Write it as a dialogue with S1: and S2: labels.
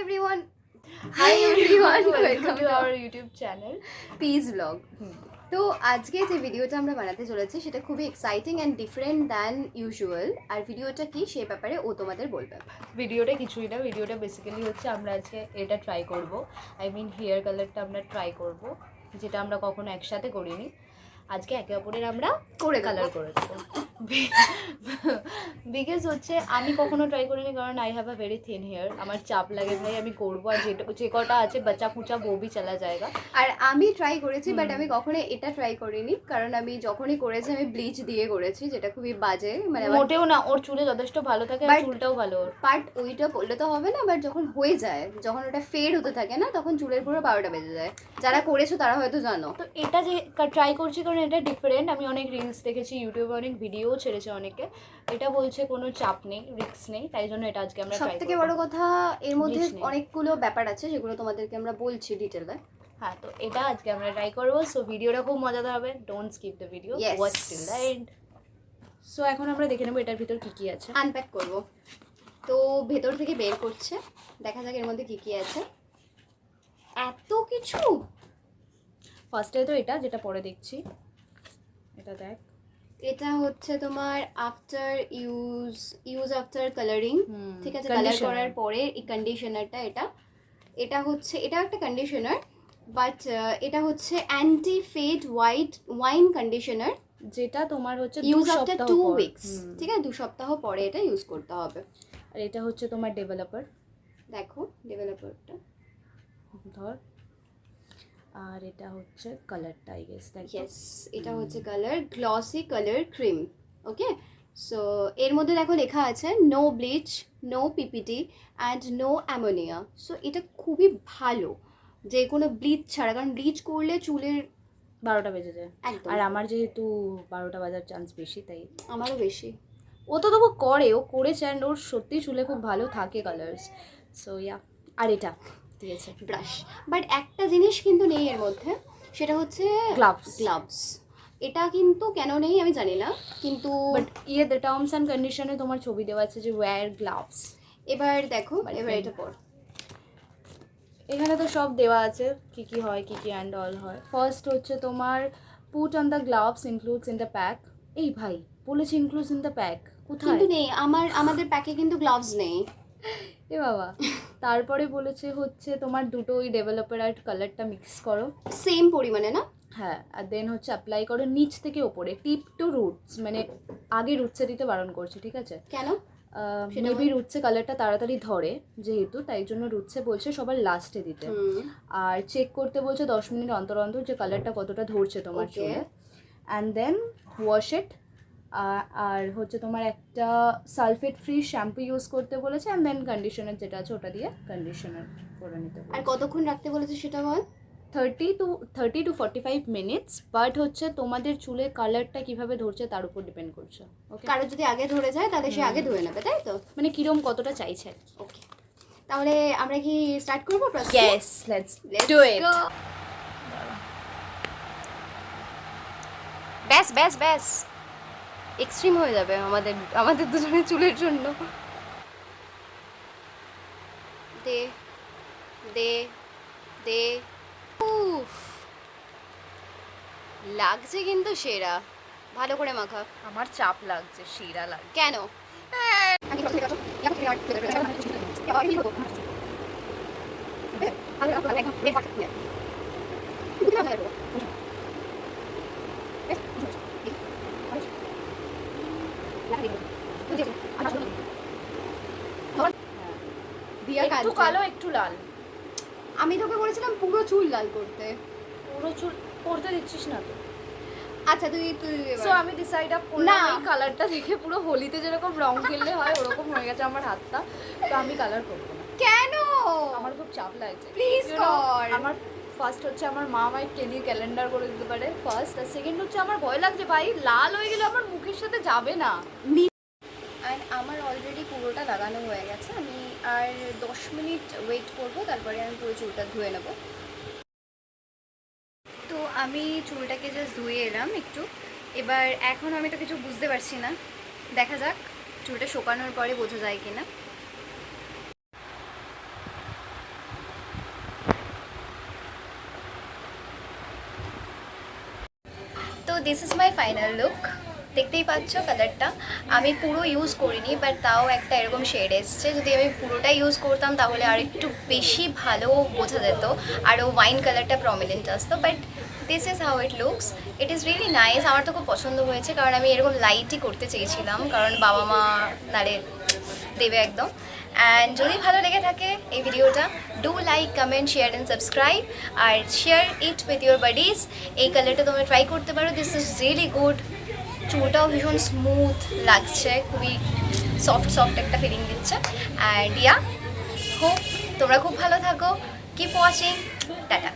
S1: everyone. Hi everyone.
S2: Welcome to our YouTube channel
S1: Peace Vlog. তো আজকে যে ভিডিওটা আমরা বানাতে চলেছি সেটা খুবই exciting and different than usual. আর ভিডিওটা কি সেই ব্যাপারে ও তোমাদের বলবে।
S2: ভিডিওটা কিছুই না, ভিডিওটা বেসিক্যালি হচ্ছে আমরা আজকে এটা ট্রাই করব, আই মিন হেয়ার কালারটা আমরা ট্রাই করব, যেটা আমরা কখনো একসাথে করিনি। আজকে একে অপরের আমরা
S1: করে
S2: কালার করে দেবো। বিকজ হচ্ছে আমি কখনো ট্রাই করিনি, কারণ I have a very thin hair. আমার চাপ লাগে ভাই, আমি করবো, আর যে কটা আছে বাচ্চা কুচা বউ ভি চলা যায়গা।
S1: আর আমি ট্রাই করেছি, বাট আমি কখনো এটা ট্রাই করিনি, কারণ আমি যখনই করেছি আমি ব্লিচ দিয়ে করেছি, যেটা খুবই বাজে। মানে
S2: মোটেও না, ওর চুলে যথেষ্ট ভালো থাকে আর চুলটাও ভালো ওর।
S1: বাট ওইটা বললে তো হবে না, বাট যখন হয়ে যায়, যখন ওটা ফেড হতে থাকে না, তখন চুলের পুরো 12টা বেজে যায়। যারা করেছো তারা হয়তো জানো।
S2: তো এটা যে ট্রাই করছি কারণ এটা ডিফারেন্ট। আমি অনেক রিলস দেখেছি, ইউটিউবে অনেক ভিডিও ছেড়েছে অনেকে, এটা বলছে কোনো চাপ নেই, রিস্ক নেই, তাই জন্য এটা আজকে আমরা ট্রাই করব।
S1: সবথেকে বড় কথা এর মধ্যে অনেকগুলো ব্যাপার আছে যেগুলো তোমাদেরকে আমরা বলছি ডিটেইলে।
S2: হ্যাঁ, তো এটা আজকে আমরা ট্রাই করব। সো ভিডিওটা খুব মজাদার হবে, don't skip the video, watch till the end. So এখন আমরা দেখে নেব এটার ভিতর কি কি আছে,
S1: আনপ্যাক করব। তো ভেতর থেকে বের করছে, দেখা যাক এর মধ্যে কি কি আছে। এত কিছু।
S2: ফার্স্টে তো এটা যেটা পরে দেখছি, এটা দেখ।
S1: এটা হচ্ছে তোমার আফটার ইউজ আফটার কালারিং, ঠিক আছে, কালার করার পরে এই কন্ডিশনারটা। এটা হচ্ছে, এটা একটা কন্ডিশনার, বাট এটা হচ্ছে অ্যান্টি ফেড ওয়াইন কন্ডিশনার,
S2: যেটা তোমার হচ্ছে
S1: ইউজ আফটার 2 উইকস, ঠিক আছে, 2 সপ্তাহ পরে এটা ইউজ করতে হবে।
S2: আর এটা হচ্ছে তোমার ডেভেলপার,
S1: দেখো ডেভেলপারটা
S2: ধর। আর এটা হচ্ছে কালারটা, আই গেস।
S1: ইয়েস, এটা হচ্ছে colour, glossy colour cream. Okay, so এর মধ্যে দেখো লেখা আছে no bleach, no PPT and no ammonia. So এটা খুবই ভালো, যে কোনো ব্লিচ ছাড়া, কারণ ব্লিচ করলে চুলের
S2: 12টা বেজে যায়। আর আমার যেহেতু 12টা বাজার চান্স বেশি, তাই
S1: আমারও বেশি।
S2: ও তো তবু করে, ও করেছে, অ্যান্ড ওর সত্যি চুলে খুব ভালো থাকে কালার্স। সো ইয়া, আর এটা দিয়েছে
S1: ব্রাশ। বাট একটা জিনিস কিন্তু নেই এর মধ্যে, সেটা হচ্ছে গ্লাভস। এটা কিন্তু কেন নেই আমি জানি না, কিন্তু
S2: বাট দ্য টার্মস অ্যান্ড কন্ডিশনে তোমার ছবি দেওয়া আছে যে ওয়্যার গ্লাভস।
S1: এবার দেখো, এবার এটা পর।
S2: এখানে তো সব দেওয়া আছে কি কি হয়, কি কি অ্যান্ড অল হয়। ফার্স্ট হচ্ছে তোমার put on the gloves includes in the pack. এই ভাই বলেছে ইনক্লুডস ইন দ্য প্যাক, কোথায়?
S1: কিন্তু নেই, আমাদের প্যাকে কিন্তু গ্লাভস নেই।
S2: এ বাবা। তারপরে বলেছে হচ্ছে তোমার দুটো ওই ডেভেলপার আর কালারটা মিক্স করো
S1: সেম পরিমাণে, না?
S2: হ্যাঁ, আর দেন হচ্ছে অ্যাপ্লাই করো নিচ থেকে ওপরে, টিপ টু রুটস, মানে আগে রুটসে দিতে বারণ করছে, ঠিক আছে?
S1: কেন?
S2: মেবি রুটসে কালারটা তাড়াতাড়ি ধরে যেহেতু, তাই জন্য রুটসে বলছে সবার লাস্টে দিতে। আর চেক করতে বলছে 10 মিনিট অন্তর অন্তর যে কালারটা কতটা ধরছে তোমার চুলে, অ্যান্ড দেন ওয়াশ ইট। আর হচ্ছে তোমার একটা সালফেট ফ্রি শ্যাম্পু ইউজ করতে বলেছে, অ্যান্ড দেন কন্ডিশনার যেটা আছে ওটা দিয়ে কন্ডিশনার করে নিতে বলেছে।
S1: আর কতক্ষণ রাখতে বলেছে সেটা বল?
S2: 30 to 45 মিনিটস। বাট হচ্ছে তোমাদের চুলের কালারটা কিভাবে ধরছে তার উপর ডিপেন্ড করছে। ওকে,
S1: কারো যদি আগে ধরে যায় তাহলে সে আগে ধরে নেবে, তাই তো?
S2: মানে কিরম কতটা চাইছে।
S1: ওকে, তাহলে আমরা কি স্টার্ট করবো?
S2: Yes, let's do it.
S1: ব্যাস ব্যাস ব্যাস, এক্সট্রিম হয়ে যাবে আমাদের দুজনের চুলের জন্য। দে দে দে, উফ, লাগছে কিন্তু সেরা। ভালো করে মাখা।
S2: আমার চাপ লাগছে, শিরা লাগছে।
S1: কেন?
S2: একটু কালো একটু লাল।
S1: আমি তোকে বলেছিলাম পুরো চুল লাল করতে।
S2: পুরো চুল করতে দিচ্ছিস না তো?
S1: আচ্ছা তুই
S2: সো আমি ডিসাইড আপ করলাম এই কালারটা দেখে পুরো হোলিতে যেরকম রং খেললে হয় ওরকম হয়ে গেছে আমার হাতটা, তো আমি কালার করবো না।
S1: কেন?
S2: আমার খুব চাপ লাগছে।
S1: প্লিজ কর।
S2: আমার ফার্স্ট হচ্ছে আমার মা আমায় ক্যালেন্ডার করে দিতে পারে ফার্স্ট, আর সেকেন্ড হচ্ছে আমার ভয় লাগছে ভাই লাল হয়ে গেলে আমার মুখের সাথে যাবে না।
S1: আর আমার অলরেডি পুরোটা লাগানো হয়ে গেছে, আমি আর 10 মিনিট ওয়েট করব, তারপরে আমি পুরো চুলটা ধুয়ে নেব। তো আমি চুলটাকে জাস্ট ধুয়ে এলাম একটু। এবার এখন আমি তো কিছু বুঝতে পারছি না, দেখা যাক চুলটা শুকানোর পরে বোঝা যায় কিনা। This is my final look. দেখতেই পাচ্ছ কালারটা আমি পুরো ইউজ করিনি, বাট তাও একটা এরকম শেড এসছে। যদি আমি পুরোটা ইউজ করতাম তাহলে আর একটু বেশি ভালো বোঝা যেত, আরও ওয়াইন কালারটা প্রমিনেন্ট আসতো। But this is how it looks, it is really nice. আমার তো খুব পছন্দ হয়েছে, কারণ আমি এরকম লাইটই করতে চেয়েছিলাম, কারণ বাবা মা নারে দেবে একদম। অ্যান্ড যদি ভালো লেগে থাকে এই ভিডিওটা, do like, comment, share and subscribe, আর share it with your buddies. এই কালারটা তোমরা ট্রাই করতে পারো, দিস ইজ রিয়েলি গুড। চুলটাও ভীষণ স্মুথ লাগছে, খুবই সফট সফট একটা ফিলিং দিচ্ছে। অ্যান্ড ইয়া, হোপ তোমরা খুব ভালো থাকো। Keep watching, tata.